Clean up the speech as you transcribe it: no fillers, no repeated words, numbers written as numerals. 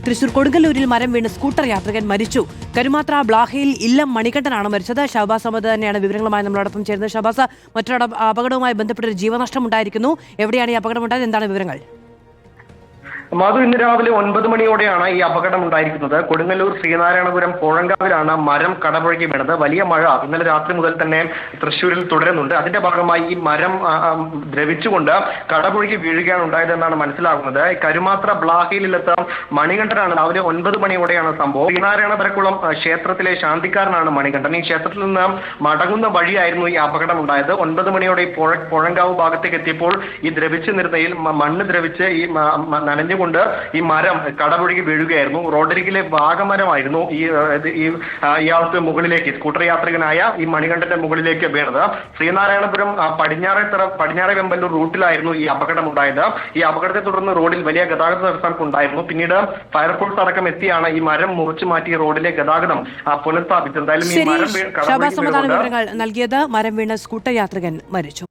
തൃശൂർ കൊടുങ്ങല്ലൂരിൽ മരം വീണ് സ്കൂട്ടർ യാത്രികൻ മരിച്ചു. കരുമാത്ര ബ്ലാഹയിൽ ഇല്ലം മണികണ്ഠനാണ് മരിച്ചത്. ഷഹബാസ് അഹമ്മദ് തന്നെയാണ് വിവരങ്ങളുമായി നമ്മളോടൊപ്പം ചേരുന്നത്. ഷഹബാസ്, മറ്റൊരു അപകടവുമായി ബന്ധപ്പെട്ടൊരു ജീവനഷ്ടം ഉണ്ടായിരിക്കുന്നു. എവിടെയാണ് ഈ അപകടമുണ്ടായത്? എന്താണ് വിവരങ്ങൾ? മാധു, ഇന്ന് രാവിലെ 9 മണിയോടെയാണ് ഈ അപകടം ഉണ്ടായിരിക്കുന്നത്. കൊടുങ്ങല്ലൂർ ശ്രീനാരായണപുരം പോഴങ്കാവിലാണ് മരം കടപുഴകി വീണത്. വലിയ മഴ ഇന്നലെ രാത്രി മുതൽ തന്നെ തൃശ്ശൂരിൽ തുടരുന്നുണ്ട്. അതിന്റെ ഭാഗമായി ഈ മരം ദ്രവിച്ചുകൊണ്ട് കടപുഴകി വീഴുകയാണ് ഉണ്ടായതെന്നാണ് മനസ്സിലാകുന്നത്. കരുമാത്ര ബ്ലാഹയിലെത്ത മണികണ്ഠനാണ്. രാവിലെ 9 മണിയോടെയാണ് സംഭവം. ശ്രീനാരായണപുരക്കുളം ക്ഷേത്രത്തിലെ ശാന്തിക്കാരനാണ് മണികണ്ഠൻ. ഈ ക്ഷേത്രത്തിൽ നിന്ന് മടങ്ങുന്ന വഴിയായിരുന്നു ഈ അപകടം ഉണ്ടായത്. 9 മണിയോടെ പോഴങ്കാവ് ഭാഗത്തേക്ക് എത്തിയപ്പോൾ ഈ ദ്രവിച്ചു നിന്നയിൽ മണ്ണ് ദ്രവിച്ച് ഈ നനഞ്ഞുകൊണ്ട് ഈ മരം കടപുഴകി വീഴുകയായിരുന്നു. റോഡരികിലെ വാഗമരമായിരുന്നു ഇയാൾക്ക് മുകളിലേക്ക്, സ്കൂട്ടർ യാത്രികനായ ഈ മണികണ്ഠന്റെ മുകളിലേക്ക് വീണത്. ശ്രീനാരായണപുരം പടിഞ്ഞാറെ വെമ്പല്ലൂർ റൂട്ടിലായിരുന്നു ഈ അപകടം ഉണ്ടായത്. ഈ അപകടത്തെ തുടർന്ന് റോഡിൽ വലിയ ഗതാഗത തടസ്സം ഉണ്ടായിരുന്നു. പിന്നീട് ഫയർഫോഴ്സ് അടക്കം എത്തിയാണ് ഈ മരം മുറിച്ചു മാറ്റി റോഡിലെ ഗതാഗതം പുനഃസ്ഥാപിച്ചത്. എന്തായാലും ഈ മരം നൽകിയത്. മരം വീണ് സ്കൂട്ടർ യാത്രികൻ മരിച്ചു.